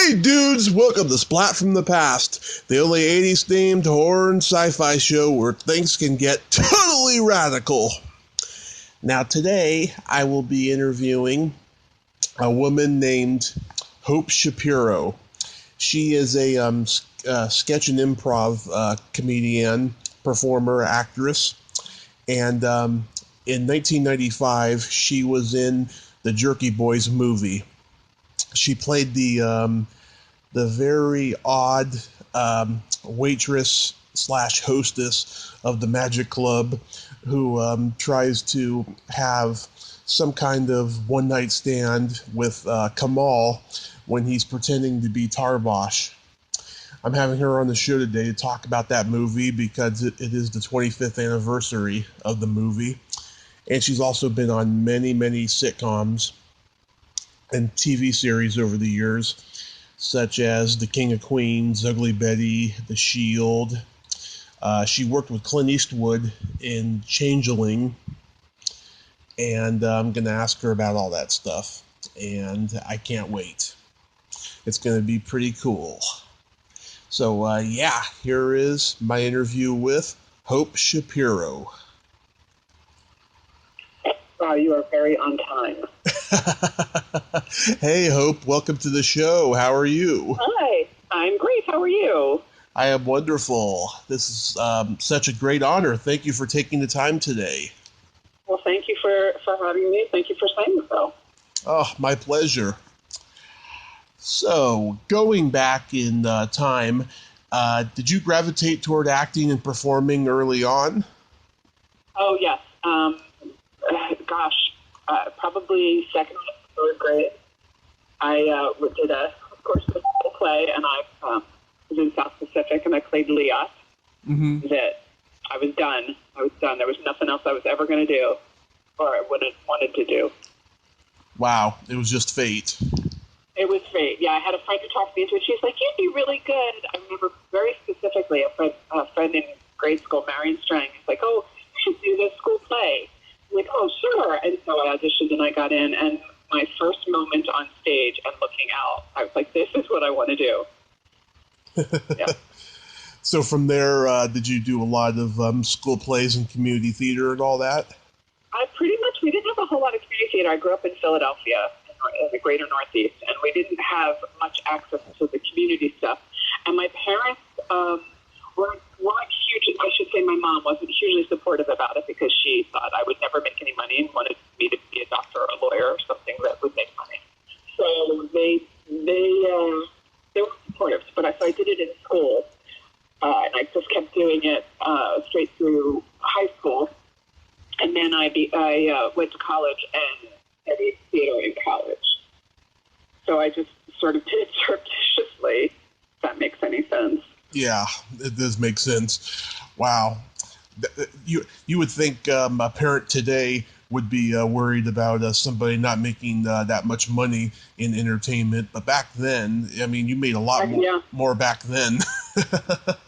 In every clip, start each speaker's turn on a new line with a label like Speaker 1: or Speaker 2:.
Speaker 1: Hey dudes, welcome to Splat from the Past, the only 80s themed horror and sci-fi show where things can get totally radical. Now today I will be interviewing a woman named Hope Shapiro. She is a sketch and improv comedian, performer, actress, and in 1995 she was in the Jerky Boys movie. She played the very odd waitress / hostess of the Magic Club who tries to have some kind of one-night stand with Kamal when he's pretending to be Tarbosh. I'm having her on the show today to talk about that movie because it is the 25th anniversary of the movie. And she's also been on many, many sitcoms and TV series over the years, such as The King of Queens, Ugly Betty, The Shield. She worked with Clint Eastwood in Changeling, and I'm going to ask her about all that stuff, and I can't wait. It's going to be pretty cool. So, here is my interview with Hope Shapiro.
Speaker 2: You are very on time.
Speaker 1: Hey, Hope, welcome to the show. How are you?
Speaker 2: Hi, I'm great. How are you?
Speaker 1: I am wonderful. This is such a great honor. Thank you for taking the time today.
Speaker 2: Well, thank you for having me. Thank you for saying so.
Speaker 1: Oh, my pleasure. So, going back in time, did you gravitate toward acting and performing early on?
Speaker 2: Oh, yes. Probably second or third grade. I did a school play, and I was in South Pacific, and I played Leah.
Speaker 1: Mm-hmm.
Speaker 2: That I was done. There was nothing else I was ever going to do, or I would have wanted to do.
Speaker 1: Wow, it was just fate.
Speaker 2: It was fate. Yeah, I had a friend who talked me into it. She's like, "You'd be really good." I remember very specifically a friend in grade school, Marion Strang. He's like, "Oh, you should do this school play." I'm like, "Oh, sure." And so I auditioned and I got in. And my first moment on stage and looking out, I was like, "This is what I want to do." Yeah.
Speaker 1: So from there, did you do a lot of school plays and community theater and all that?
Speaker 2: We didn't have a whole lot of community theater. I grew up in Philadelphia, in the greater Northeast, and we didn't have much access to the community stuff. And my parents weren't huge. I should say my mom wasn't hugely supportive about it because she thought I would never make any money and wanted me to be a doctor or a lawyer or something that would make money. So they were supportive, but so I did it in school, and I just kept doing it straight through high school. And then I went to college and studied theater in college. So I just sort of did it surreptitiously, if that makes any sense.
Speaker 1: Yeah, it does make sense. Wow. You would think a parent today would be worried about somebody not making that much money in entertainment. But back then, I mean, you made a lot more back then.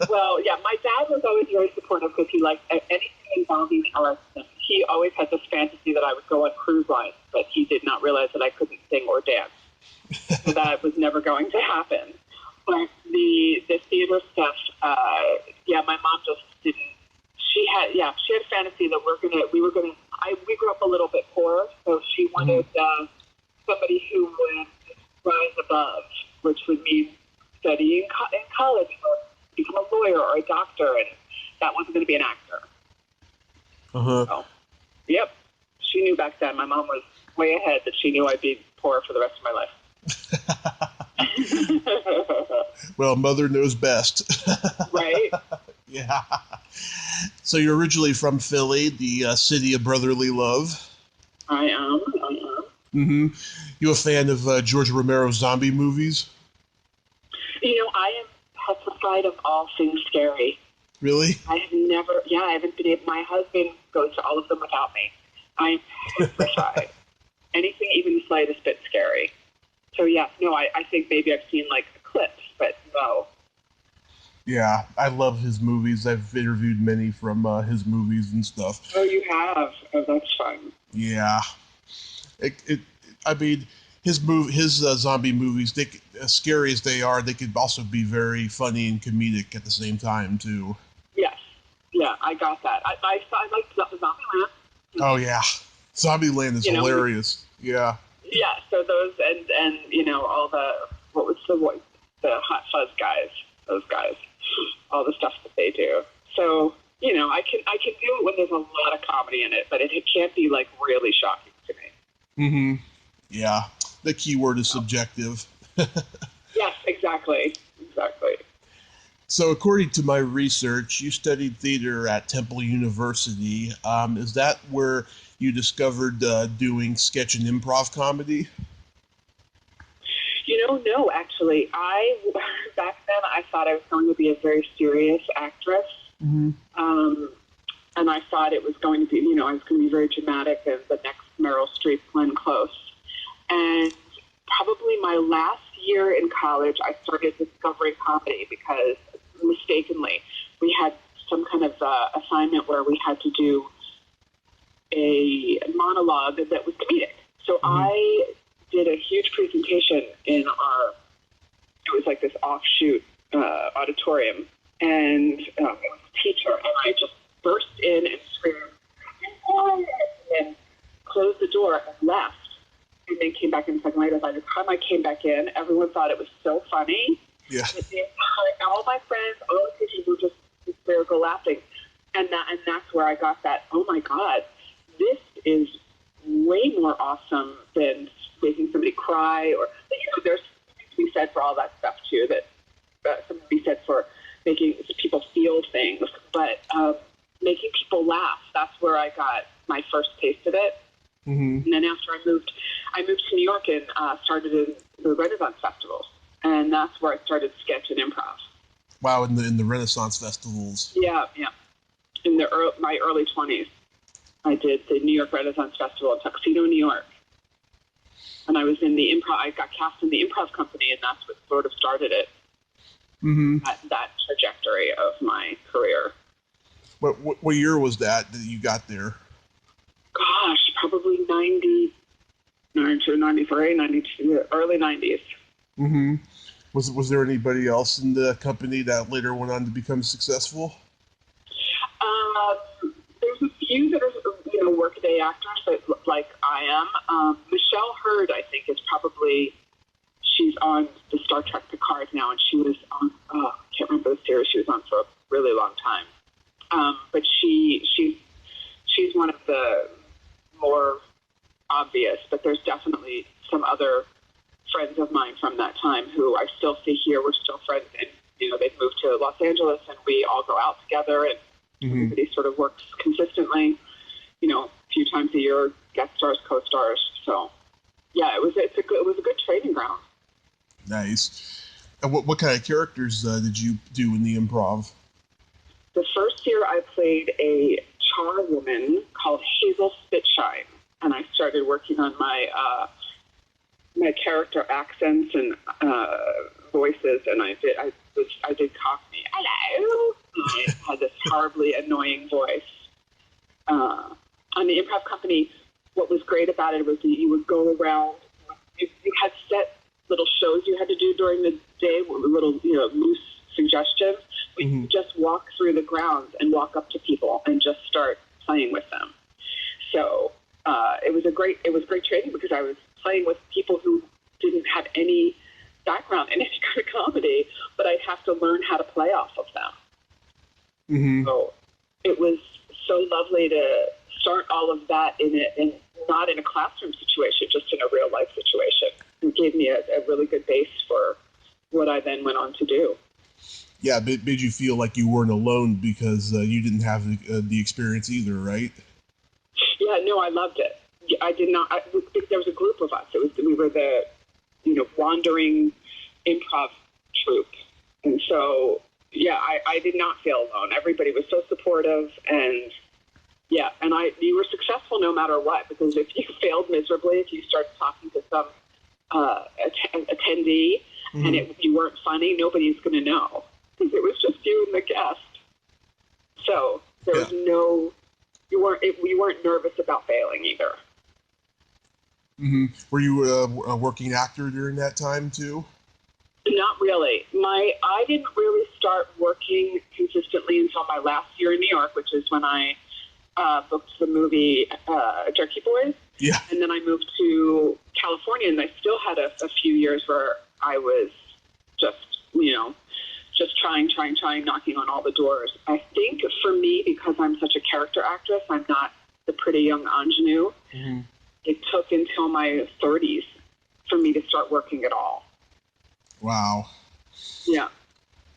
Speaker 2: Well, yeah, my dad was always very supportive because he liked anything involving arts. He always had this fantasy that I would go on cruise lines, but he did not realize that I couldn't sing or dance. So that was never going to happen. But the theater stuff, my mom just didn't. She had a fantasy that we grew up a little bit poor, so she wanted somebody who would rise above, which would mean studying in college or become a lawyer or a doctor, and that wasn't going to be an actor.
Speaker 1: Uh-huh.
Speaker 2: So, yep. She knew back then. My mom was way ahead that she knew I'd be poor for the rest of my life.
Speaker 1: Well, mother knows best.
Speaker 2: Right?
Speaker 1: Yeah. So you're originally from Philly, the city of brotherly love.
Speaker 2: I am.
Speaker 1: Mm-hmm. You a fan of George Romero's zombie movies?
Speaker 2: I am petrified of all things scary.
Speaker 1: Really?
Speaker 2: I haven't been able. My husband goes to all of them without me. I'm petrified. Anything even the slightest bit scary. So, I think maybe I've seen, clips, but no.
Speaker 1: Yeah, I love his movies. I've interviewed many from his movies and stuff.
Speaker 2: Oh, you have? Oh, that's fun.
Speaker 1: Yeah. I mean, his zombie movies, as scary as they are, they could also be very funny and comedic at the same time too.
Speaker 2: Yes, yeah, I got that. I liked Zombieland.
Speaker 1: Oh yeah, Zombieland is hilarious. Yeah.
Speaker 2: Yeah, so those and all the Hot Fuzz guys, those guys, all the stuff that they do. So I can do it when there's a lot of comedy in it, but it can't be like really shocking to me.
Speaker 1: Mm-hmm. Yeah, the key word is subjective.
Speaker 2: Yes, exactly.
Speaker 1: So, according to my research, you studied theater at Temple University. Is that where you discovered doing sketch and improv comedy?
Speaker 2: No, actually. Back then, I thought I was going to be a very serious actress.
Speaker 1: Mm-hmm.
Speaker 2: And I thought it was going to be, I was going to be very dramatic as the next Meryl Streep, Glenn Close. And probably my last year in college, I started discovering comedy because, mistakenly, we had some kind of assignment where we had to do a monologue that was comedic. So I did a huge presentation in it was like this offshoot auditorium, and it was a teacher, and I just burst in and screamed, and closed the door and left, and then came back in a second later. By the time I came back in, everyone thought it was so funny.
Speaker 1: Yeah.
Speaker 2: All my friends, all the teachers were just hysterical laughing, and that's where I got that. Oh my God, this is way more awesome than making somebody cry, or there's something to be said for all that stuff too. That something to be said for making people feel things, but making people laugh. That's where I got my first taste of it.
Speaker 1: Mm-hmm.
Speaker 2: And then after I moved to New York and started in the Renaissance festivals, and that's where I started sketch and improv.
Speaker 1: Wow, in the Renaissance festivals.
Speaker 2: Yeah. In my early 20s, I did the New York Renaissance Festival in Tuxedo, New York. And I was in the improv. I got cast in the improv company, and that's what sort of started it.
Speaker 1: Mm-hmm.
Speaker 2: That trajectory of my career.
Speaker 1: What year was that you got there?
Speaker 2: Gosh, probably 90, 92, 93, 92, early 90s.
Speaker 1: Mm-hmm. Was there anybody else in the company that later went on to become successful?
Speaker 2: There's a few that are, workaday actors like I am. Michelle Hurd, I think, she's on the Star Trek Picard now, and she was on, I can't remember the series she was on for a really long time. But she's one of the more obvious, but there's definitely some other friends of mine from that time who I still see here. We're still friends, and they've moved to Los Angeles, and we all go out together, and everybody sort of works consistently. A few times a year, guest stars, co-stars. So, yeah, it was a good training ground.
Speaker 1: Nice. And what kind of characters did you do in the improv?
Speaker 2: The first year, I played a charwoman called Hazel Spitshine, and I started working on my character accents and voices, and I did Cockney. Hello. I had this horribly annoying voice. On the improv company, what was great about it was that you would go around. You had set little shows you had to do during the day, with little loose suggestions. We could just walk through the grounds and walk up to people and just start playing with them. So it was great training because I was playing with people who didn't have any background in any kind of comedy, but I'd have to learn how to play off of them.
Speaker 1: Mm-hmm.
Speaker 2: So it was so lovely to start all of that in not in a classroom situation, just in a real life situation. It gave me a really good base for what I then went on to do.
Speaker 1: Yeah, it made you feel like you weren't alone because you didn't have the experience either, right?
Speaker 2: Yeah, no, I loved it. I did not. There was a group of us. We were the wandering improv troupe, and so yeah, I did not feel alone. Everybody was so supportive, and yeah, and you were successful no matter what, because if you failed miserably, if you started talking to some attendee and you weren't funny, nobody's going to know, because it was just you and the guest. So there was you weren't nervous about failing either.
Speaker 1: Mm-hmm. Were you a working actor during that time too?
Speaker 2: Not really. I didn't really start working consistently until my last year in New York, which is when I booked the movie Jerky Boys.
Speaker 1: Yeah.
Speaker 2: And then I moved to California, and I still had a few years where I was just trying, knocking on all the doors. I think for me, because I'm such a character actress, I'm not the pretty young ingenue. Mm-hmm. It took until my 30s for me to start working at all.
Speaker 1: Wow.
Speaker 2: Yeah.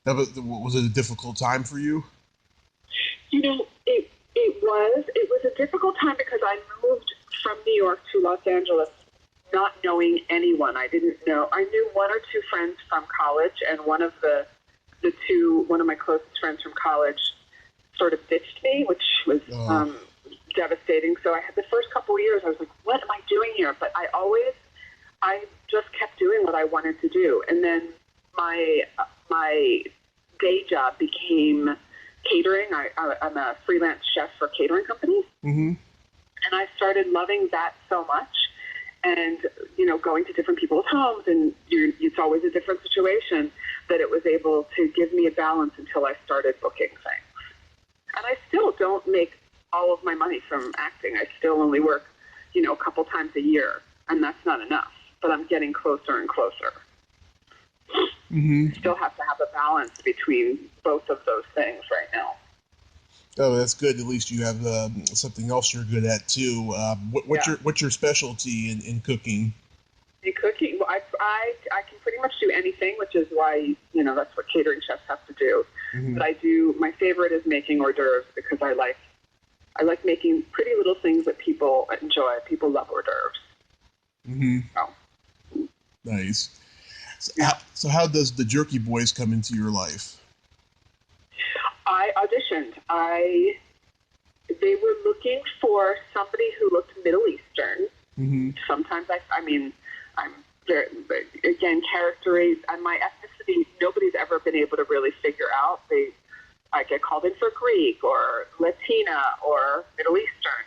Speaker 1: Was it a difficult time for you?
Speaker 2: It was a difficult time because I moved from New York to Los Angeles not knowing anyone. I didn't know. I knew one or two friends from college, and one of my closest friends from college sort of ditched me, which was devastating. So I had the first couple of years, I was like, what am I doing here? But I just kept doing what I wanted to do. And then my day job became catering. I'm a freelance chef for catering companies. Mm-hmm. And I started loving that so much. And, going to different people's homes, and it's always a different situation, that it was able to give me a balance until I started booking things. And I still don't make all of my money from acting. I still only work, a couple times a year, and that's not enough. But I'm getting closer and closer. Mm-hmm. I still have to have a balance between both of those things right now.
Speaker 1: Oh, that's good. At least you have something else you're good at too. What's your specialty in cooking?
Speaker 2: In cooking, well, I can pretty much do anything, which is why that's what catering chefs have to do. Mm-hmm. But my favorite is making hors d'oeuvres, because I like making pretty little things that people enjoy. People love hors d'oeuvres. Mm-hmm. Oh.
Speaker 1: Nice. So how does the Jerky Boys come into your life?
Speaker 2: I auditioned. They were looking for somebody who looked Middle Eastern. Mm-hmm. Sometimes I'm very, again, characterized, and my ethnicity, nobody's ever been able to really figure out. I get called in for Greek or Latina or Middle Eastern.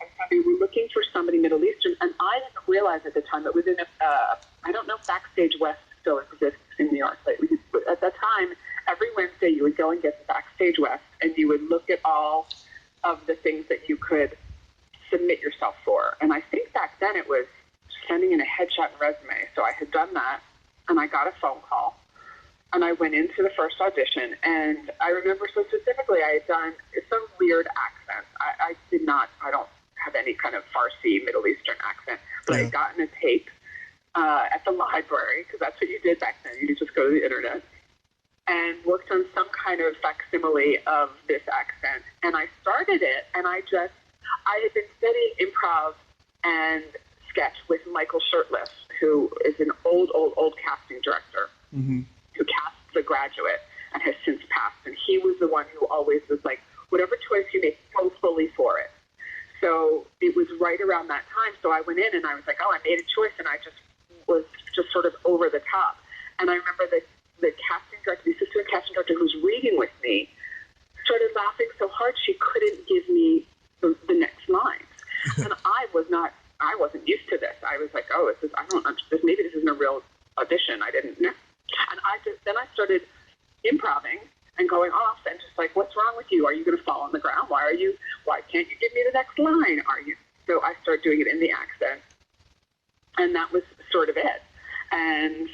Speaker 2: And so they were looking for somebody Middle Eastern, and I didn't realize at the time that within I don't know if Backstage West still exists in New York, but at that time, every Wednesday you would go and get the Backstage West, and you would look at all of the things that you could submit yourself for. And I think back then it was sending in a headshot and resume. So I had done that, and I got a phone call, and I went into the first audition. And I remember so specifically I had done some weird accent. I don't have any kind of Farsi Middle Eastern accent, but I had gotten a tape at the library, because that's what you did back then. You could just go to the internet, and worked on some kind of facsimile of this accent. And I started it, and I had been studying improv and sketch with Michael Shirtless, who is an old casting director, mm-hmm. who cast The Graduate and has since passed. And he was the one who always was like, whatever choice you make, go fully for it. So it was right around that time. So I went in, and I was like, I made a choice, and I was sort of over the top. And I remember that the casting director, the assistant casting director who was reading with me, started laughing so hard she couldn't give me the next lines. And I wasn't used to this. I was like, maybe this isn't a real audition. I didn't know. And then I started improving and going off and just like, what's wrong with you? Are you going to fall on the ground? Why can't you give me the next line? So I started doing it in the accent. And that was sort of it. And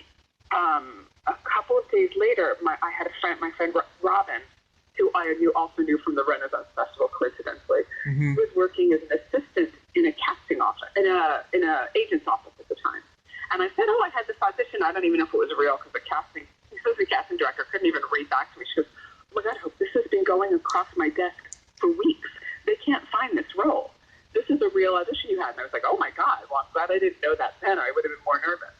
Speaker 2: a couple of days later, I had my friend Robin, who I also knew from the Renaissance Festival, coincidentally, mm-hmm. who was working as an assistant in a casting office, in a agent's office at the time. And I said, I had this audition. I don't even know if it was real, because the casting director couldn't even read back to me. She goes, oh my God, Hope, this has been going across my desk for weeks. They can't find this role. This is a real audition you had. And I was like, oh my God, well, I'm glad I didn't know that then. I would have been more nervous.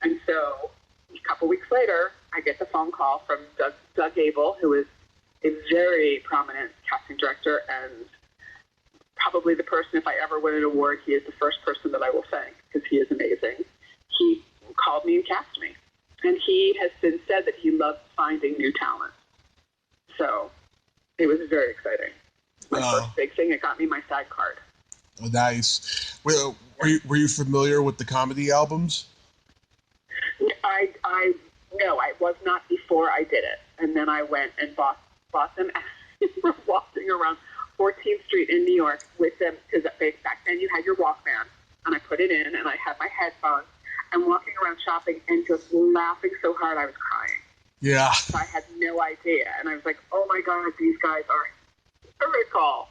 Speaker 2: And so a couple weeks later, I get the phone call from Doug Abel, who is a very prominent casting director, and probably the person, if I ever win an award, he is the first person that I will thank, because he is amazing. He called me and cast me. And he has since said that he loves finding new talent. So it was very exciting. My first big thing, it got me my SAG card.
Speaker 1: Oh, nice. Were you familiar with the comedy albums?
Speaker 2: No, I was not before I did it. And then I went and bought them. And we're walking around 14th Street in New York with them, because back then you had your Walkman, and I put it in, and I had my headphones, and walking around shopping and just laughing so hard I was crying.
Speaker 1: Yeah.
Speaker 2: So I had no idea, and I was like, oh my God, these guys are hysterical.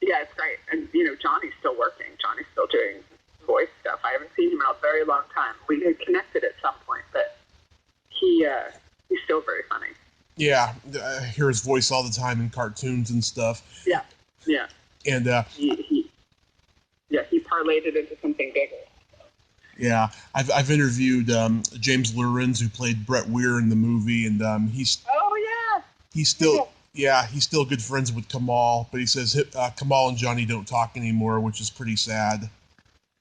Speaker 2: Yeah, it's great. And, Johnny's still working. Johnny's still doing voice stuff. I haven't seen him in a very long time. We had connected at some point, but he's still very funny.
Speaker 1: Yeah, I hear his voice all the time in cartoons and stuff.
Speaker 2: Yeah.
Speaker 1: And
Speaker 2: he parlayed it into something bigger.
Speaker 1: Yeah, I've interviewed James Lorenz, who played Brett Weir in the movie, and he's still good friends with Kamal, but he says Kamal and Johnny don't talk anymore, which is pretty sad.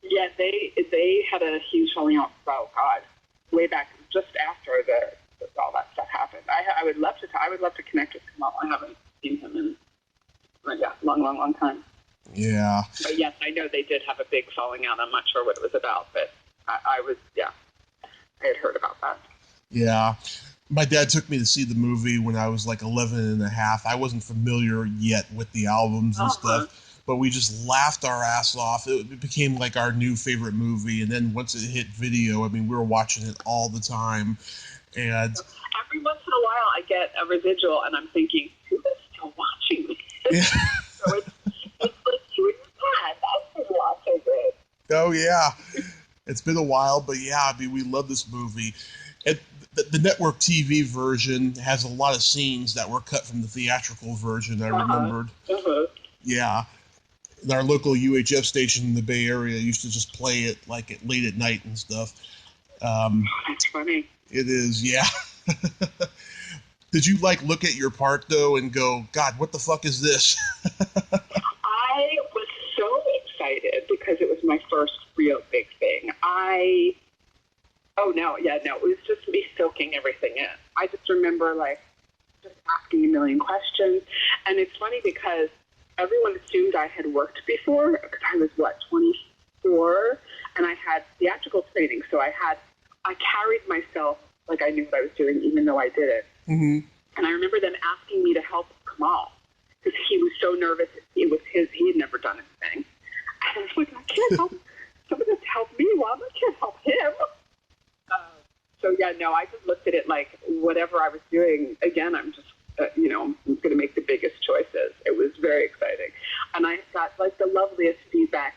Speaker 2: Yeah, they had a huge falling out. Oh God, way back just after all that stuff happened. I would love to connect with Kamal. I haven't seen him in long time.
Speaker 1: Yeah.
Speaker 2: But yes, I know they did have a big falling out. I'm not sure what it was about, but I had heard about that.
Speaker 1: Yeah. My dad took me to see the movie when I was like 11 and a half. I wasn't familiar yet with the albums and stuff, but we just laughed our ass off. It became like our new favorite movie, and then once it hit video, I mean, we were watching it all the time. And
Speaker 2: every once in a while, I get a residual, and I'm thinking, who is still watching this?
Speaker 1: Yeah.
Speaker 2: So it's like you and your dad. That's a lot so good.
Speaker 1: Oh, yeah. It's been a while, but yeah, I mean, we love this movie. And the network TV version has a lot of scenes that were cut from the theatrical version, I remembered. Yeah. And our local UHF station in the Bay Area used to just play it like late at night and stuff.
Speaker 2: That's funny.
Speaker 1: It is, yeah. Did you look at your part though and go, God, what the fuck is this?
Speaker 2: I was so excited because it was my first real big thing. It was just me soaking everything in. I just remember just asking a million questions. And it's funny because everyone assumed I had worked before, because I was 24, and I had theatrical training. So I carried myself like I knew what I was doing, even though I did it.
Speaker 1: Mm-hmm.
Speaker 2: And I remember them asking me to help Kamal because he was so nervous. He had never done anything. And I was like, I can't help. Someone has to help me. Well, I can't help him. I just looked at it like whatever I was doing. Again, I'm just, I'm going to make the biggest choices. It was very exciting. And I got the loveliest feedback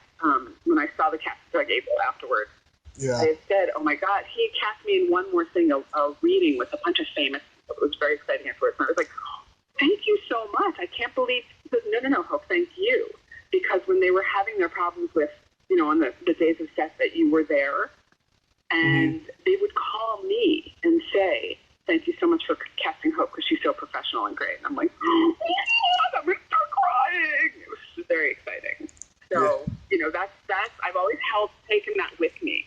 Speaker 2: when I saw the casting I gave it afterwards.
Speaker 1: Yeah.
Speaker 2: I had said, oh my God, he cast me in one more thing, a reading with a bunch of famous people. It was very exciting afterwards. And I was like, oh, thank you so much. I can't believe. He says, no, Hope, thank you. Because when they were having their problems with, on the days of set that you were there, and they would call me and say, thank you so much for casting Hope because she's so professional and great. And I'm like, oh, I'm going to start crying. It was very exciting. So, that's I've always taken that with me.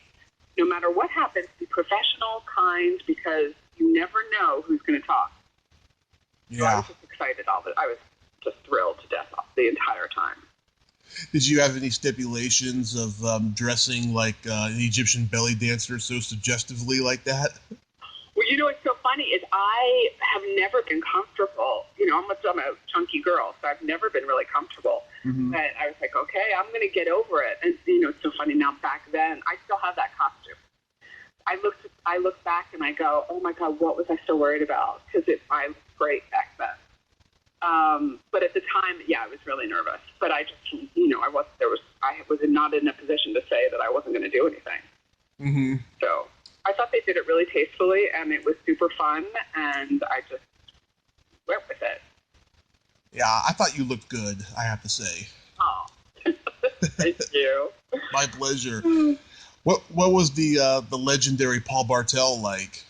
Speaker 2: No matter what happens, be professional, kind, because you never know who's going to talk.
Speaker 1: Yeah.
Speaker 2: So I was just excited. I was just thrilled to death the entire time.
Speaker 1: Did you have any stipulations of dressing like an Egyptian belly dancer so suggestively like that?
Speaker 2: Well, what's so funny is I have never been comfortable. I'm a chunky girl, so I've never been really comfortable.
Speaker 1: Mm-hmm.
Speaker 2: But I was like, okay, I'm going to get over it. And, it's so funny. Now, back then, I still have that costume. I look back and I go, oh, my God, what was I so worried about? Because I looked great back then. But at the time, I was really nervous. But I just, I was not in a position to say that I wasn't going to do anything.
Speaker 1: Mm-hmm.
Speaker 2: So I thought they did it really tastefully, and it was super fun, and I just went with it.
Speaker 1: Yeah, I thought you looked good, I have to say.
Speaker 2: Oh, thank you.
Speaker 1: My pleasure. What was the legendary Paul Bartel like?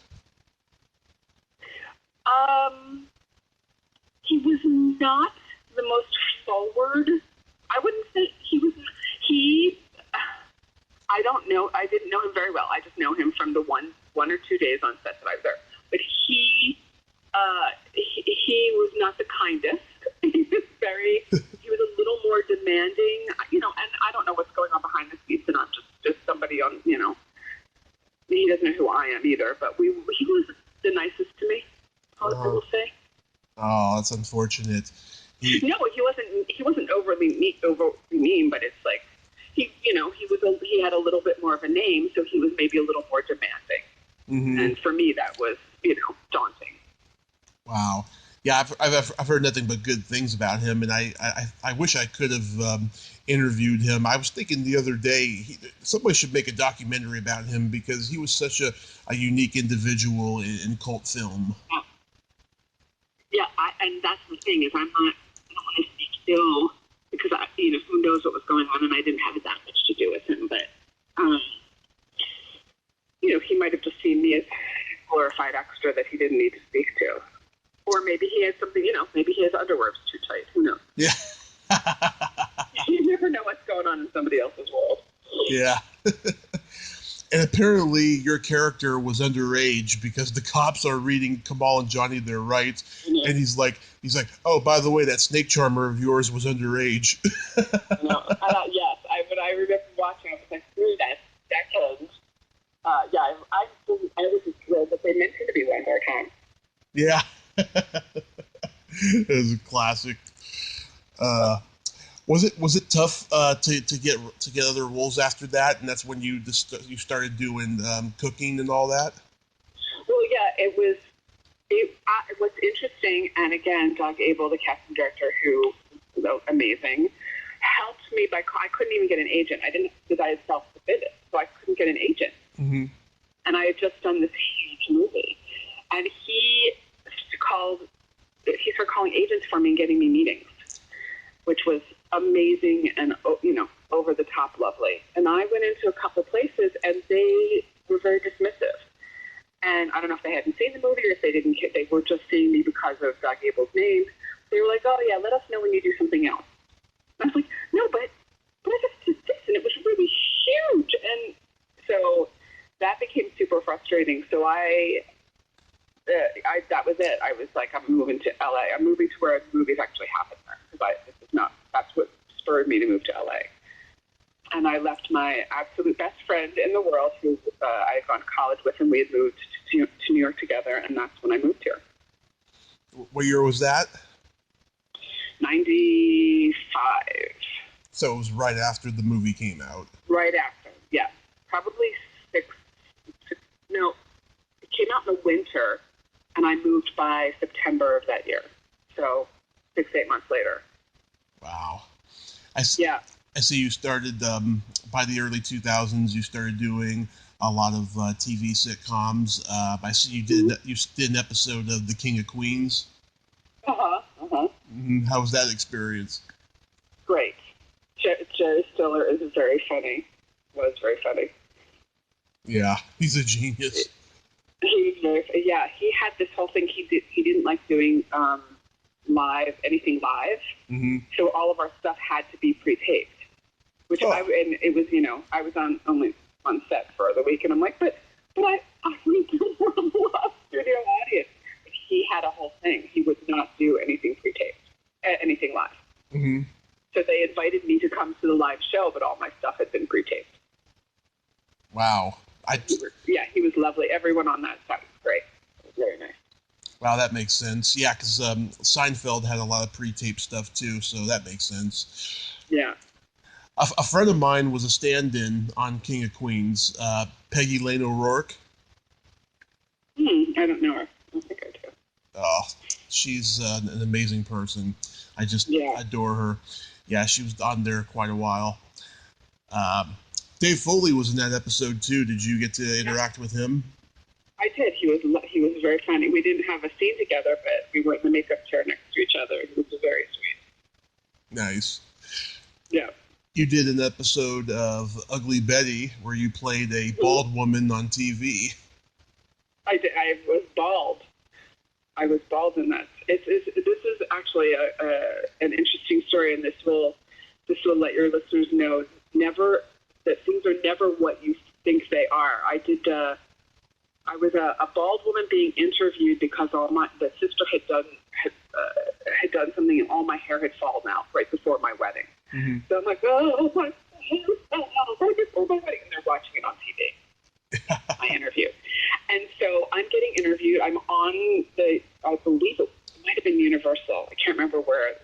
Speaker 2: He was not the most forward. I wouldn't say he was. I don't know. I didn't know him very well. I just know him from the one or 2 days on set that I was there. But he was not the kindest. He was a little he doesn't know who I am either, but he was the nicest to me, I will say.
Speaker 1: Oh, that's unfortunate.
Speaker 2: No, he wasn't overly mean, but it's like, he had a little bit more of a name, so he was maybe a little more demanding. Mm-hmm. And for me, that was, daunting.
Speaker 1: Wow. Yeah, I've heard nothing but good things about him, and I wish I could have interviewed him. I was thinking the other day, somebody should make a documentary about him because he was such a unique individual in cult film.
Speaker 2: Yeah, and that's the thing is I don't want to speak ill because who knows what was going on, and I didn't have that much to do with him, but he might have just seen me as a glorified extra that he didn't need to speak to. Or maybe he has something, maybe his underwear was too tight. Who knows?
Speaker 1: Yeah.
Speaker 2: You never know what's going on in somebody else's world.
Speaker 1: Yeah. And apparently your character was underage because the cops are reading Kamal and Johnny their rights. Mm-hmm. And he's like, oh, by the way, that snake charmer of yours was underage.
Speaker 2: No, yes. When I remember watching, I was like, that kid. I was thrilled that they mentioned to me one more time.
Speaker 1: Yeah. It was a classic. Was it tough to get other roles after that, and that's when you started doing cooking and all that?
Speaker 2: Well, yeah, it was. What's interesting, and again, Doug Abel, the casting director, who was amazing, helped me by. I couldn't even get an agent. I had self-submitted, so I couldn't get an agent. Mm-hmm. And I had just done this huge movie, and he started calling agents for me and getting me meetings, which was amazing and, over the top lovely. And I went into a couple places and they were very dismissive. And I don't know if they hadn't seen the movie or if they were just seeing me because of Doug Abel's name. They were like, oh yeah, let us know when you do something else. And I was like, no, but I just did this and it was really huge. And so that became super frustrating. So that was it. I was like, I'm moving to LA. I'm moving to where the movies actually happen there. That's what spurred me to move to LA. And I left my absolute best friend in the world, who I had gone to college with, and we had moved to New York together, and that's when I moved here.
Speaker 1: What year was that?
Speaker 2: 95.
Speaker 1: So it was right after the movie came out.
Speaker 2: Right after, yeah. Probably it came out in the winter, and I moved by September of that year. So 6-8 months later.
Speaker 1: Wow. I see you started, by the early 2000s, you started doing a lot of TV sitcoms. I see you did an episode of The King of Queens. Uh-huh. How was that experience?
Speaker 2: Great. Jerry Stiller is very funny. Was very funny.
Speaker 1: Yeah, he's a genius.
Speaker 2: He was he had this whole thing. He didn't like doing anything live. Mm-hmm. So all of our stuff had to be pre-taped. Which I was only on set for the week, and I'm like, but I need to love studio audience. He had a whole thing. He would not do anything pre-taped, anything live. Mm-hmm. So they invited me to come to the live show, but all my stuff had been pre-taped.
Speaker 1: Wow.
Speaker 2: He was lovely. Everyone on that set was great. It was very nice.
Speaker 1: Wow, that makes sense. Yeah, because Seinfeld had a lot of pre-taped stuff too, so that makes sense.
Speaker 2: Yeah.
Speaker 1: A friend of mine was a stand-in on King of Queens, Peggy Lane O'Rourke.
Speaker 2: I don't know her. I don't think I do.
Speaker 1: Oh, she's an amazing person. I just adore her. Yeah, she was on there quite a while. Dave Foley was in that episode too. Did you get to interact with him?
Speaker 2: I did. He was very funny. We didn't have a scene together, but we were in the makeup chair next to each other. It was very sweet.
Speaker 1: Nice.
Speaker 2: Yeah.
Speaker 1: You did an episode of Ugly Betty where you played a bald woman on TV.
Speaker 2: I did. I was bald. In that. This is actually an interesting story, and this will let your listeners know that things are never what you think they are. I was a bald woman being interviewed because the sister had done something, and all my hair had fallen out right before my wedding. Mm-hmm. So I'm like, oh my hair fell out right before my wedding, and they're watching it on TV. my interview. And so I'm getting interviewed. I'm on I believe it might have been Universal. I can't remember where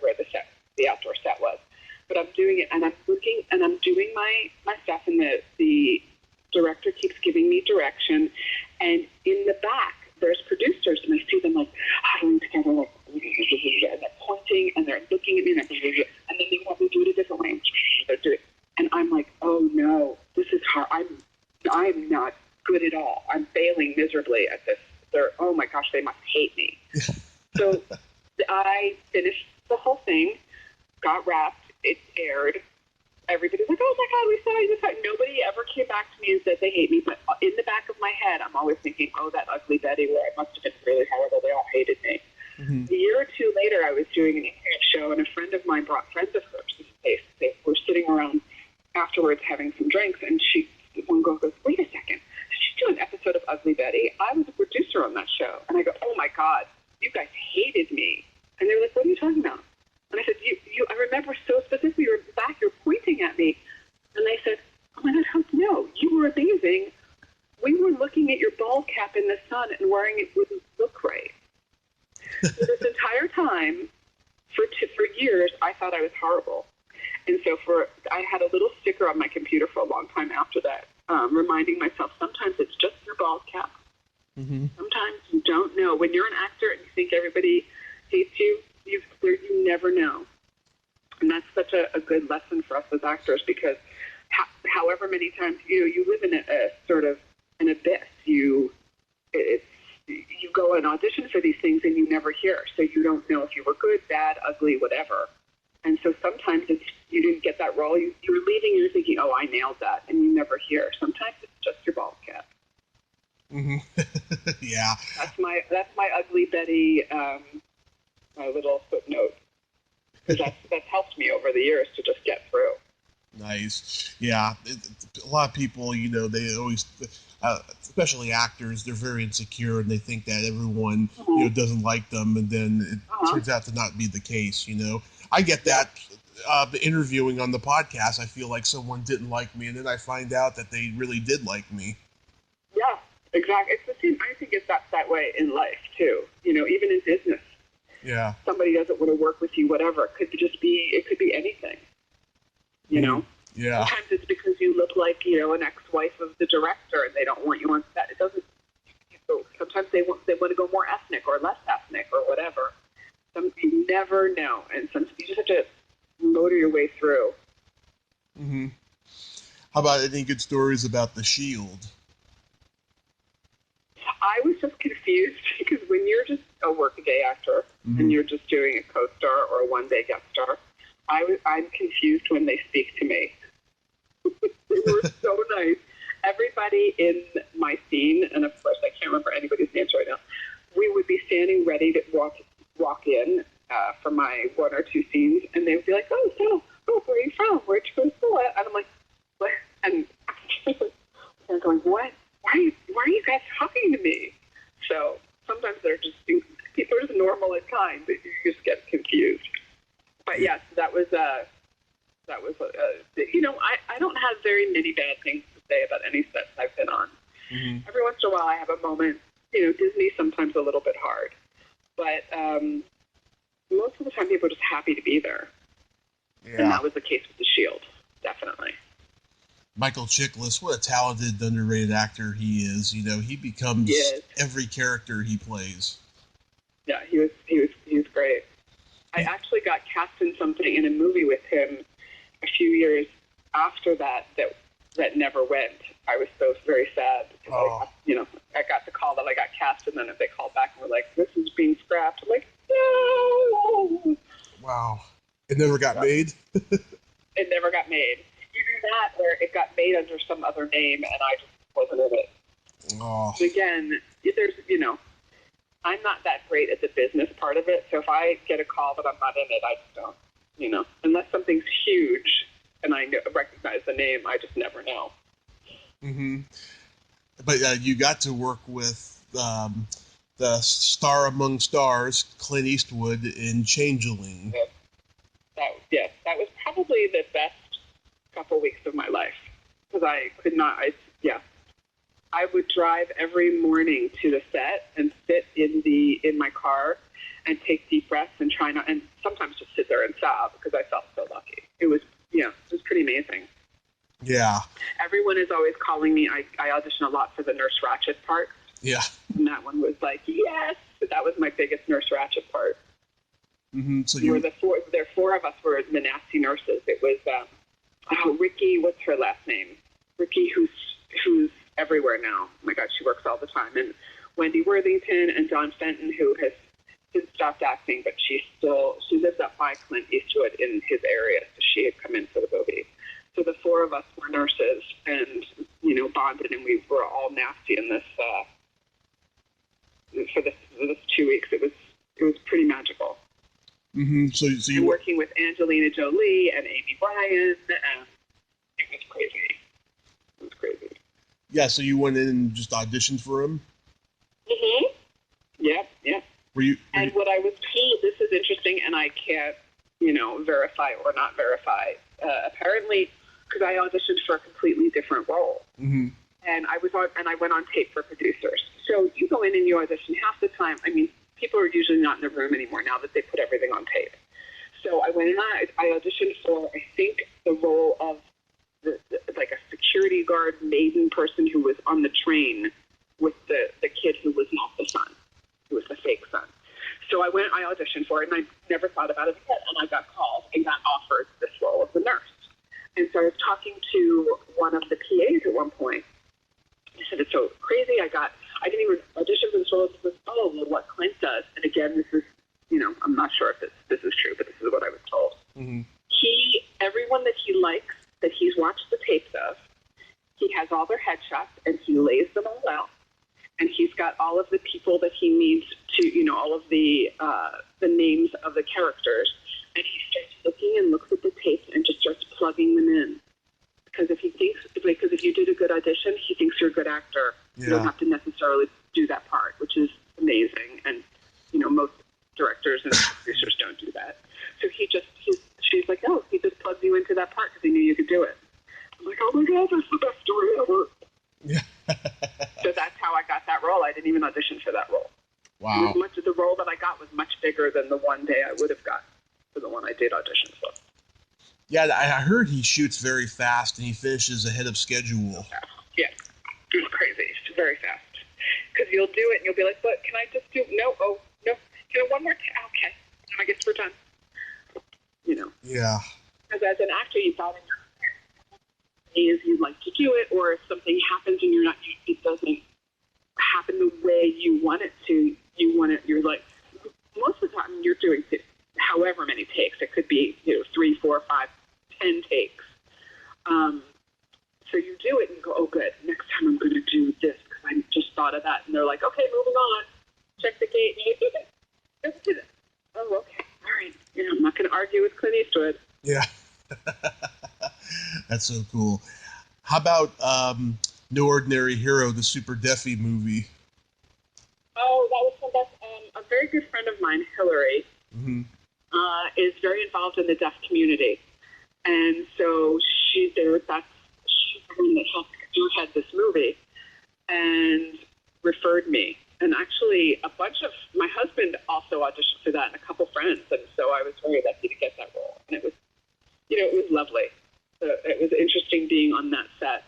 Speaker 2: the outdoor set was. But I'm doing it, and I'm looking, and I'm doing my stuff, and the director keeps giving me direction. And in the back, there's producers, and I see them like huddling together, like, and they're pointing, and they're looking at me, and then they want me to do it a different way. They're doing, and I'm like, oh no, this is hard. I'm not good at all. I'm failing miserably at this. Oh my gosh, they must hate me. So I finished the whole thing, got wrapped. It aired. Everybody's like, oh my God, we saw you. Nobody ever came back to me and said they hate me. But in the back of my head, I'm always thinking, oh, that ugly Betty, where it must have been really horrible. They all hated me. Mm-hmm. A year or two later, I was doing an Improv show, and a friend of mine brought friends of hers to the space. They were sitting around afterwards having some drinks, and one girl goes, wait a second. Did you do an episode of Ugly Betty? I was a producer on that show. And I go, oh my God, you guys hated me. And they were like, what are you talking about? And I said, I remember so specifically, you're back, you're pointing at me. And they said, oh my God, Hope, no, you were amazing. We were looking at your ball cap in the sun and wearing it wouldn't look right. So this entire time, for years, I thought I was horrible. And so I had a little sticker on my computer for a long time after that, reminding myself, sometimes it's just your ball cap. Mm-hmm. Sometimes you don't know. When you're an actor and you think everybody hates you, you never know. And that's such a good lesson for us as actors, because however many times, you live in a sort of an abyss. You go and audition for these things and you never hear. So you don't know if you were good, bad, ugly, whatever. And so sometimes you didn't get that role. You're leaving, you're thinking, oh, I nailed that. And you never hear. Sometimes it's just your ball cap.
Speaker 1: Mm-hmm. Yeah.
Speaker 2: That's my Ugly Betty, my little footnote. Because that's helped me over the years to just get through.
Speaker 1: Nice. Yeah. A lot of people, they always, especially actors, they're very insecure, and they think that everyone, mm-hmm. Doesn't like them, and then it turns out to not be the case, I get that interviewing on the podcast. I feel like someone didn't like me, and then I find out that they really did like me.
Speaker 2: Yeah, exactly. It's the same. I think it's that way in life, too. Even in business.
Speaker 1: Yeah.
Speaker 2: Somebody doesn't want to work with you, whatever. It could be anything. Yeah. Sometimes it's because you look like, an ex-wife of the director, and they don't want you on set. It doesn't. Sometimes they want to go more ethnic or less ethnic or whatever. You never know, and sometimes you just have to motor your way through.
Speaker 1: Mm-hmm. How about any good stories about The Shield?
Speaker 2: I was just confused because when you're just a workaday actor, mm-hmm. and you're just doing a co-star or a one-day guest star, I'm confused when they speak to me. They were so nice. Everybody in my scene, and of course I can't remember anybody's names right now, we would be standing ready to walk in for my one or two scenes, and they would be like, oh, where are you from? Where'd you go to school at? And I'm like, what? And they're going, what? Why are you guys talking to me? So sometimes people are just normal and kind, but you just get confused. But yes, that was I don't have very many bad things to say about any sets I've been on. Mm-hmm. Every once in a while I have a moment, Disney's sometimes a little bit hard, but most of the time people are just happy to be there. Yeah. And that was the case with The Shield, definitely.
Speaker 1: Michael Chiklis, what a talented, underrated actor he is. He becomes every character he plays.
Speaker 2: Yeah, he was great. I actually got cast in something in a movie with him a few years after that never went. I was so very sad because I got the call that I got cast, and then they called back and were like, "This is being scrapped." I'm like, no.
Speaker 1: Wow, it never got made.
Speaker 2: It never got made. Either that, or it got made under some other name, and I just wasn't in it.
Speaker 1: Oh.
Speaker 2: But again, there's I'm not that great at the business part of it, so if I get a call but I'm not in it, I just don't, unless something's huge and I recognize the name, I just never know.
Speaker 1: Mm-hmm. But you got to work with the star among stars, Clint Eastwood, in Changeling.
Speaker 2: That was probably the best couple weeks of my life, because I could not, I would drive every morning to the set and sit in my car and take deep breaths and try not, and sometimes just sit there and sob because I felt so lucky. It was pretty amazing.
Speaker 1: Yeah.
Speaker 2: Everyone is always calling me. I audition a lot for the Nurse Ratched part.
Speaker 1: Yeah.
Speaker 2: And that one was like, yes! That was my biggest Nurse Ratched part.
Speaker 1: Mm-hmm. So
Speaker 2: there four of us were the nasty nurses. It was Ricky, what's her last name? Ricky, who's everywhere now. Oh my God, she works all the time. And Wendy Worthington and Dawn Fenton, who has since stopped acting, but she lives up by Clint Eastwood in his area, so she had come in for the movie. So the four of us were nurses and, bonded, and we were all nasty in this, for this 2 weeks. It was pretty magical.
Speaker 1: Mm-hmm. So you
Speaker 2: were working with Angelina Jolie and Amy Ryan, and it was crazy. It was crazy.
Speaker 1: Yeah, so you went in and just auditioned for him?
Speaker 2: Mm-hmm. Yeah.
Speaker 1: And
Speaker 2: what I was told, this is interesting, and I can't, verify or not verify. Apparently, because I auditioned for a completely different role.
Speaker 1: Mm-hmm.
Speaker 2: And I went on tape for producers. So you go in and you audition half the time. I mean, people are usually not in the room anymore now that they put everything on tape. So I went in and I auditioned for, I think, the role of like a security guard maiden person who was on the train with the kid who was not the son, who was the fake son. So I auditioned for it, and I never thought about it again. And I got called and got offered this role of the nurse. And so I was talking to one of the PAs at one point. I said, it's so crazy. I didn't even audition for this role. It was, what Clint does. And again, this is, I'm not sure if this is true, but this is what I was told.
Speaker 1: Mm-hmm.
Speaker 2: Everyone that he likes, that he's watched the tapes of, he has all their headshots, and he lays them all out. And he's got all of the people that he needs to, all of the names of the characters. And he starts looking and looks at the tapes and just starts plugging them in. Because if you did a good audition, he thinks you're a good actor.
Speaker 1: Yeah.
Speaker 2: You don't have to necessarily do that part, which is amazing. And, most directors and producers don't do that. So she's like, he just plugged you into that part because he knew you could do it. I'm like, oh my God, that's the best story ever.
Speaker 1: Yeah.
Speaker 2: So that's how I got that role. I didn't even audition for that role.
Speaker 1: Wow.
Speaker 2: The role that I got was much bigger than the one day I would have got for the one I did audition for.
Speaker 1: Yeah, I heard he shoots very fast and he finishes ahead of schedule.
Speaker 2: Yeah, it's crazy. It's very fast. Because you'll do it and you'll be like, but can I just do, no, can I one more time? Okay, I guess we're done.
Speaker 1: Yeah.
Speaker 2: Because as an actor, you've got to know if you'd like to do it, or if something happens and it doesn't happen the way you want it to, you're like, most of the time you're doing however many takes. It could be, 3, 4, 5, 10 takes. So you do it and you go, oh, good. Next time I'm going to do this because I just thought of that. And they're like, okay, moving on. Check the gate. And you do it. Let's do it. Oh, okay. All right. I'm not going to argue with Clint Eastwood.
Speaker 1: Yeah. That's so cool. How about No Ordinary Hero, the Superdeaf Movie?
Speaker 2: Oh, that was fantastic. A very good friend of mine, Hillary,
Speaker 1: mm-hmm.
Speaker 2: Is very involved in the deaf community. And so she's the one that helped spearhead this movie and referred me. And actually, a bunch of my husband also auditioned for that, and a couple friends. And so I was very lucky to get that role. And it was, it was lovely. So it was interesting being on that set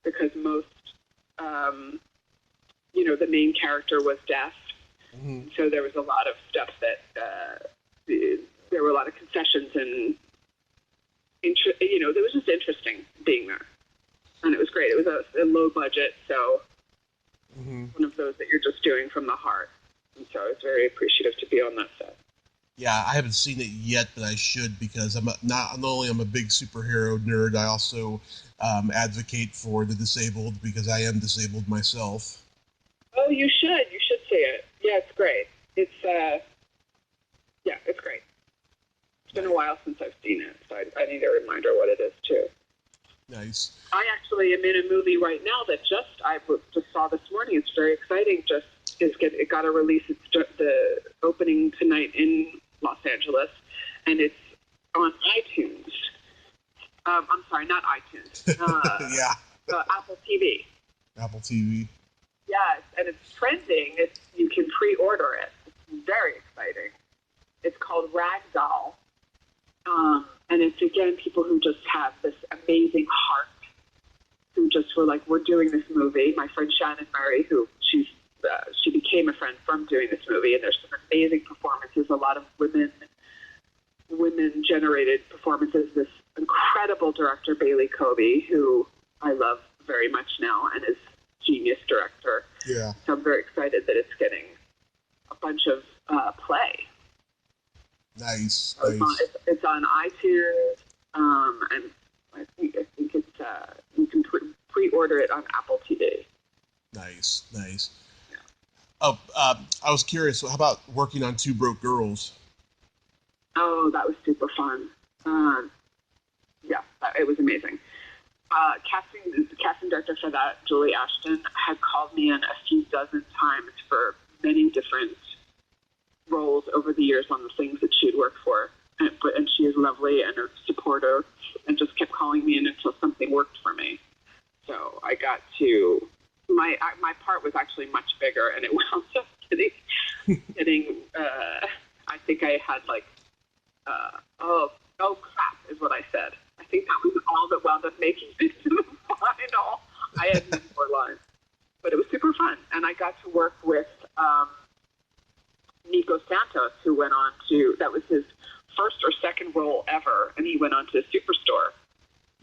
Speaker 2: because most, the main character was deaf.
Speaker 1: Mm-hmm.
Speaker 2: So there was a lot of stuff that, there were a lot of concessions and, it was just interesting being there. And it was great. It was a low budget, so
Speaker 1: mm-hmm.
Speaker 2: one of those that you're just doing from the heart. And so I was very appreciative to be on that set.
Speaker 1: Yeah, I haven't seen it yet, but I should because not only I'm a big superhero nerd, I also advocate for the disabled because I am disabled myself.
Speaker 2: Oh, you should. You should see it. Yeah, it's great. It's it's great. It's been a while since I've seen it, so I need a reminder what it is too.
Speaker 1: Nice.
Speaker 2: I actually am in a movie right now that I just saw this morning. It's very exciting. It got a release. It's the opening tonight in Los Angeles, and it's on iTunes. I'm sorry, not iTunes.
Speaker 1: Yeah.
Speaker 2: Apple TV.
Speaker 1: Apple TV.
Speaker 2: Yes, and it's trending. You can pre-order it. It's very exciting. It's called Ragdoll. And it's, again, people who just have this amazing heart, who just were like, we're doing this movie. My friend Shannon Murray, who she became a friend from doing this movie, and there's some amazing performances, a lot of women-generated performances. This incredible director, Bailey Covey, who I love very much now, and is genius director.
Speaker 1: Yeah.
Speaker 2: So I'm very excited that it's getting a bunch of play.
Speaker 1: Nice.
Speaker 2: So it's on iTunes, and I think it's you can pre-order it on Apple TV.
Speaker 1: Nice.
Speaker 2: Yeah.
Speaker 1: Oh, I was curious. How about working on Two Broke Girls?
Speaker 2: Oh, that was super fun. Yeah, it was amazing. The casting director for that, Julie Ashton, had called me in a few dozen times for many different roles over the years on the things that she'd worked for. And she is lovely and a supporter, and just kept calling me in until something worked for me. So I got to, my part was actually much bigger, and it was just getting I think I had like, oh crap is what I said. I think that was all that wound up making it to the final. I had many more lines, but it was super fun. And I got to work with Nico Santos, who went on to, that was his first or second role ever, and he went on to Superstore.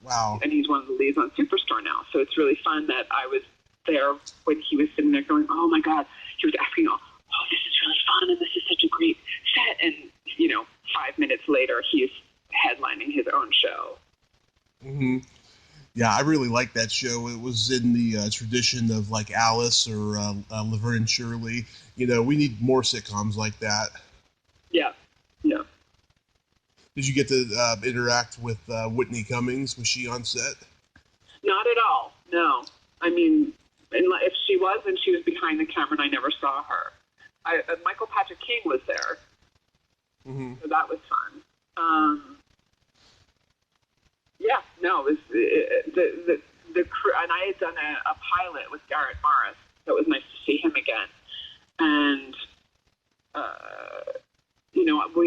Speaker 1: Wow.
Speaker 2: And he's one of the leads on Superstore now. So it's really fun that I was there when he was sitting there going, oh my God. He was asking, oh, this is really fun, and this is such a great set. And, 5 minutes later, he's headlining his own show.
Speaker 1: Mm-hmm. Yeah, I really liked that show. It was in the tradition of like Alice or Laverne and Shirley. We need more sitcoms like that.
Speaker 2: Yeah.
Speaker 1: Did you get to interact with Whitney Cummings? Was she on set?
Speaker 2: Not at all, no. I mean, if she was, and she was behind the camera and I never saw her. Michael Patrick King was there, so that was fun. Yeah, no, it was the crew, and I had done a pilot with Garrett Morris, so it was nice to see him again. And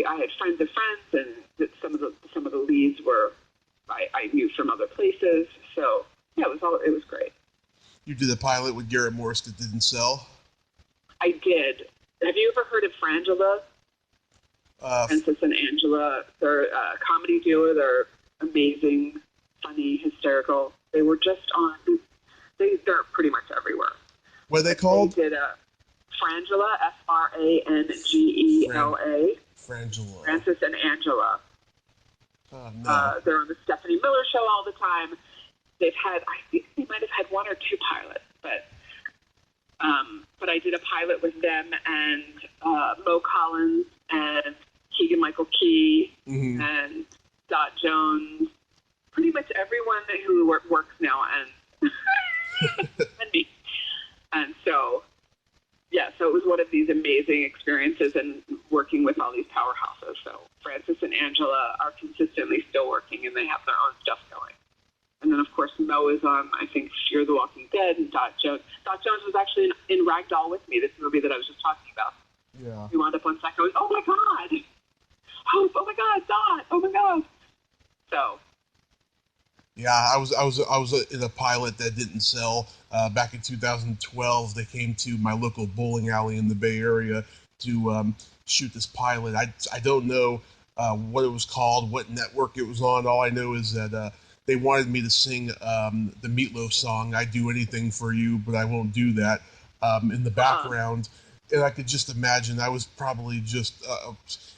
Speaker 2: I had friends of friends, and that some of the leads were I knew from other places. So yeah, it was great.
Speaker 1: You did a pilot with Garrett Morris that didn't sell?
Speaker 2: I did. Have you ever heard of Frangela? Francis and Angela. They're a comedy duo. They're amazing, funny, hysterical. They were just on. They're pretty much everywhere.
Speaker 1: What are they called?
Speaker 2: They did a Frangela, Frangela.
Speaker 1: Frangela.
Speaker 2: Francis and Angela.
Speaker 1: Oh, no.
Speaker 2: They're on the Stephanie Miller Show all the time. They've had, I think they might have had one or two pilots, but I did a pilot with them and Mo Collins and Keegan-Michael Key and Dot Jones, pretty much everyone who works now and and me. And so, yeah, so it was one of these amazing experiences and working with all these powerhouses. So Francis and Angela are consistently still working, and they have their own stuff going. And then, of course, Mo is on, I think, Fear the Walking Dead, and Dot Jones. Dot Jones was actually in Ragdoll with me, this movie that I was just talking about.
Speaker 1: Yeah.
Speaker 2: We wound up on set going, oh, my God. Hope, oh, my God, Dot, oh, my God. So.
Speaker 1: Yeah, I was in a pilot that didn't sell. Back in 2012, they came to my local bowling alley in the Bay Area to shoot this pilot. I don't know what it was called, what network it was on. All I know is that they wanted me to sing the Meatloaf song, "I'd Do Anything for You, but I Won't Do That," in the background. And I could just imagine I was probably just,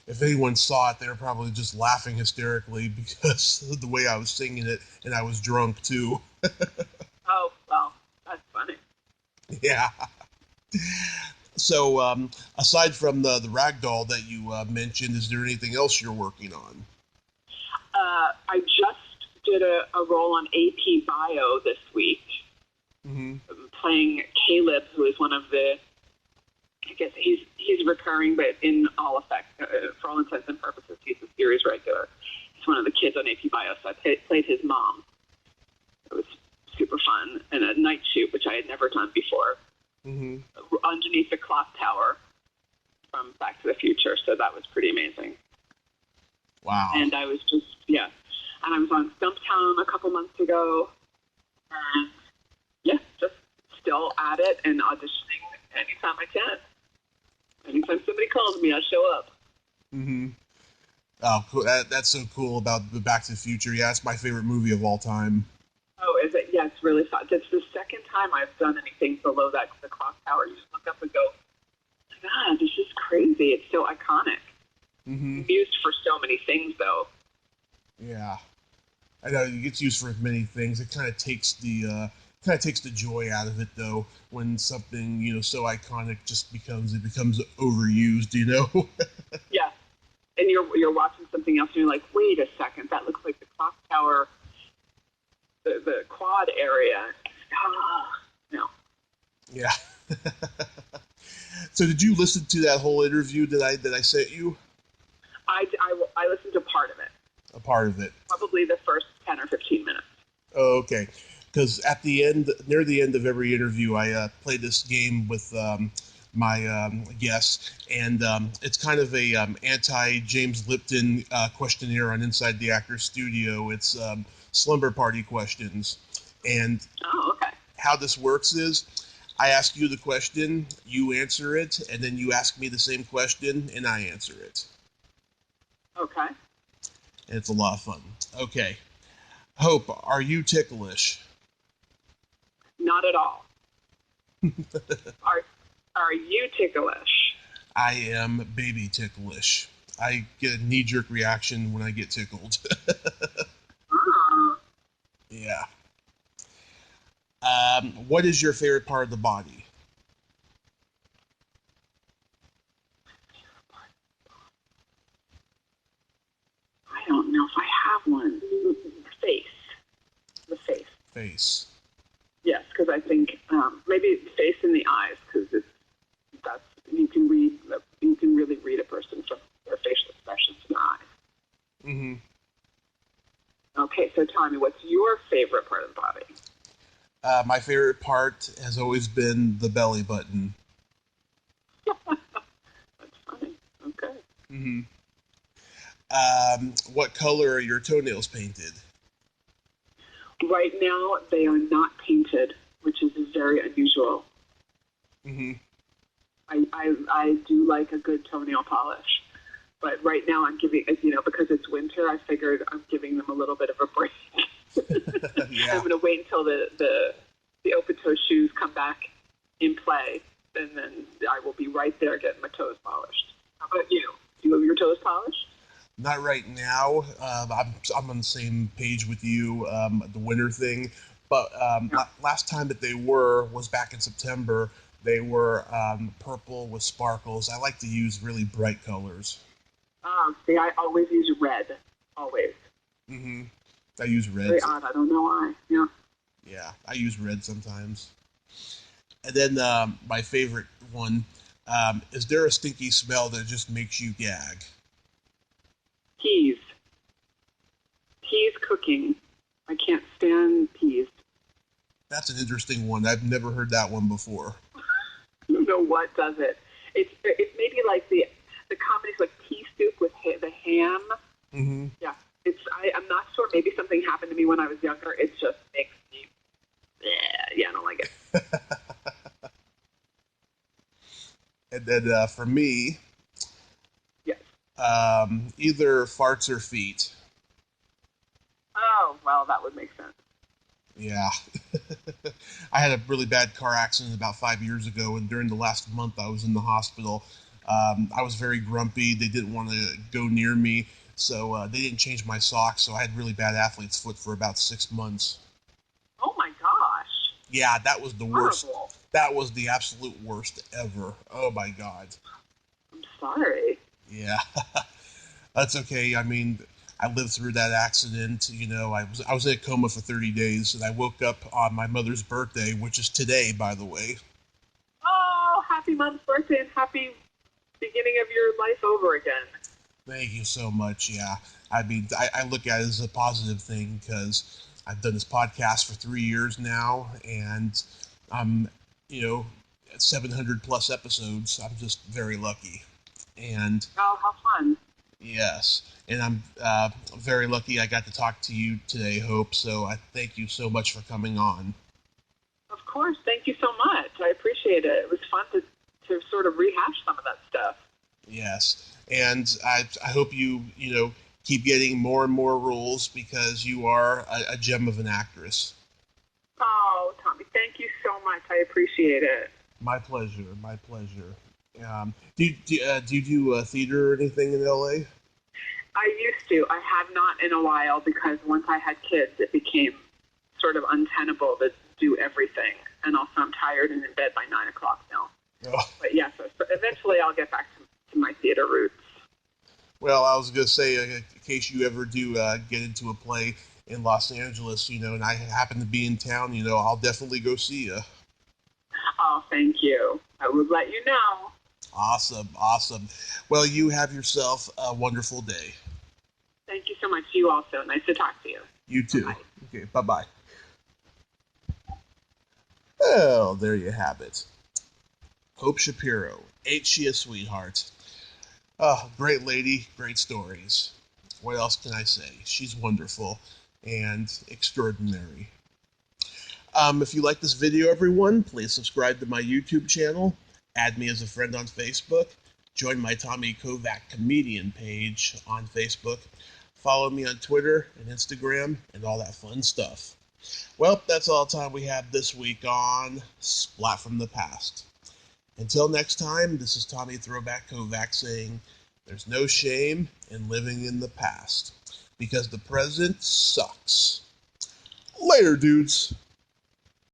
Speaker 1: if anyone saw it, they were probably just laughing hysterically because of the way I was singing it, and I was drunk too.
Speaker 2: Oh, well, that's funny.
Speaker 1: Yeah. So, aside from the Ragdoll that you mentioned, is there anything else you're working on?
Speaker 2: I just did a role on AP Bio this week, playing Caleb, who is one of the, I guess he's recurring, but in all effect, for all intents and purposes, he's a series regular. He's one of the kids on AP Bio, so I played his mom. It was super fun, and a night shoot, which I had never done before, underneath the clock tower from Back to the Future. So that was pretty amazing.
Speaker 1: Wow.
Speaker 2: And I was just, and I was on Stumptown a couple months ago, and just still at it and auditioning anytime I can. Anytime somebody calls me, I'll show up.
Speaker 1: Oh, cool. That's so cool about the Back to the Future. Yeah, it's my favorite movie of all time.
Speaker 2: Oh, is it? Yeah, it's really fun. It's the second time I've done anything below the clock tower. You just look up and go, God, this is crazy. It's so iconic. Used for so many things, though.
Speaker 1: Yeah, I know it gets used for many things. It kind of takes the joy out of it, though, when something so iconic just becomes overused.
Speaker 2: Yeah, and you're watching something else, and you're like, wait a second, that looks like the clock tower, the quad area. No.
Speaker 1: Yeah. So, did you listen to that whole interview that I sent you?
Speaker 2: I listened to part of it.
Speaker 1: A part of it.
Speaker 2: Probably the first 10 or 15 minutes.
Speaker 1: Oh, okay. Because near the end of every interview, I play this game with my guests, and it's kind of a anti-James Lipton questionnaire on Inside the Actors Studio. It's slumber party questions. And how this works is, I ask you the question, you answer it, and then you ask me the same question, and I answer it.
Speaker 2: Okay.
Speaker 1: And it's a lot of fun. Okay. Hope, are you ticklish?
Speaker 2: Not at all. Are you ticklish?
Speaker 1: I am baby ticklish. I get a knee-jerk reaction when I get tickled. Yeah. What is your favorite part of the body?
Speaker 2: I don't know if I have one. The face.
Speaker 1: Face.
Speaker 2: Yes, because I think maybe the face and the eyes, because you can really read a person from their facial expressions in their eyes. Okay, so tell me, what's your favorite part of the body?
Speaker 1: My favorite part has always been the belly button.
Speaker 2: That's funny. Okay.
Speaker 1: What color are your toenails painted?
Speaker 2: Right now, they are not painted, which is very unusual. I do like a good toenail polish, but right now I'm giving, because it's winter, I figured I'm giving them a little bit of a break.
Speaker 1: Yeah.
Speaker 2: I'm going to wait until the open-toe shoes come back in play, and then I will be right there getting my toes polished. How about you? Do you have your toes polished?
Speaker 1: Not right now. I'm on the same page with you, the winter thing. But last time that they was back in September. They were purple with sparkles. I like to use really bright colors.
Speaker 2: See, I always use red. Always.
Speaker 1: I use red.
Speaker 2: Very odd. I don't know why. Yeah.
Speaker 1: Yeah, I use red sometimes. And then my favorite one, is there a stinky smell that just makes you gag?
Speaker 2: Peas. Peas cooking. I can't stand peas.
Speaker 1: That's an interesting one. I've never heard that one before.
Speaker 2: I don't know what does it. It's maybe like the combination like pea soup with the ham. Yeah. I'm not sure. Maybe something happened to me when I was younger. It just makes me. Yeah, I don't like it.
Speaker 1: And then for me,
Speaker 2: yes.
Speaker 1: Either farts or feet.
Speaker 2: Oh, well, that would make sense.
Speaker 1: Yeah. I had a really bad car accident about 5 years ago, and during the last month I was in the hospital. I was very grumpy. They didn't want to go near me, so they didn't change my socks, so I had really bad athlete's foot for about 6 months.
Speaker 2: Oh, my gosh.
Speaker 1: Yeah, that was the worst.
Speaker 2: Horrible.
Speaker 1: That was the absolute worst ever. Oh, my God.
Speaker 2: I'm sorry.
Speaker 1: Yeah. That's okay. I mean, I lived through that accident. I was in a coma for 30 days, and I woke up on my mother's birthday, which is today, by the way.
Speaker 2: Oh, happy mother's birthday and happy beginning of your life over again.
Speaker 1: Thank you so much. Yeah, I mean, I look at it as a positive thing because I've done this podcast for 3 years now, and I'm, at 700 plus episodes. I'm just very lucky. And
Speaker 2: Oh, how fun.
Speaker 1: yes, and I'm very lucky I got to talk to you today, Hope, so I thank you so much for coming on.
Speaker 2: Of course. Thank you so much. I appreciate it. It was fun to sort of rehash some of that stuff.
Speaker 1: Yes, and I hope you keep getting more and more roles because you are a gem of an actress.
Speaker 2: Oh, Tommy, thank you so much. I appreciate it.
Speaker 1: My pleasure. My pleasure. Do you do theater or anything in LA?
Speaker 2: I used to. I have not in a while because once I had kids, it became sort of untenable to do everything. And also, I'm tired and in bed by 9 o'clock now.
Speaker 1: Oh.
Speaker 2: But yes, so eventually I'll get back to my theater roots.
Speaker 1: Well, I was going to say, in case you ever do get into a play in Los Angeles, and I happen to be in town, I'll definitely go see you.
Speaker 2: Oh, thank you. I will let you know.
Speaker 1: Awesome, awesome. Well, you have yourself a wonderful day.
Speaker 2: Thank you so much. You also. Nice to talk to you.
Speaker 1: You too.
Speaker 2: Bye-bye.
Speaker 1: Okay, bye-bye. Well, there you have it. Hope Shapiro. Ain't she a sweetheart? Oh, great lady, great stories. What else can I say? She's wonderful and extraordinary. If you like this video, everyone, please subscribe to my YouTube channel, add me as a friend on Facebook, join my Tommy Kovac comedian page on Facebook, follow me on Twitter and Instagram, and all that fun stuff. Well, that's all the time we have this week on Splat from the Past. Until next time, this is Tommy Throwback Kovac saying, there's no shame in living in the past, because the present sucks. Later, dudes.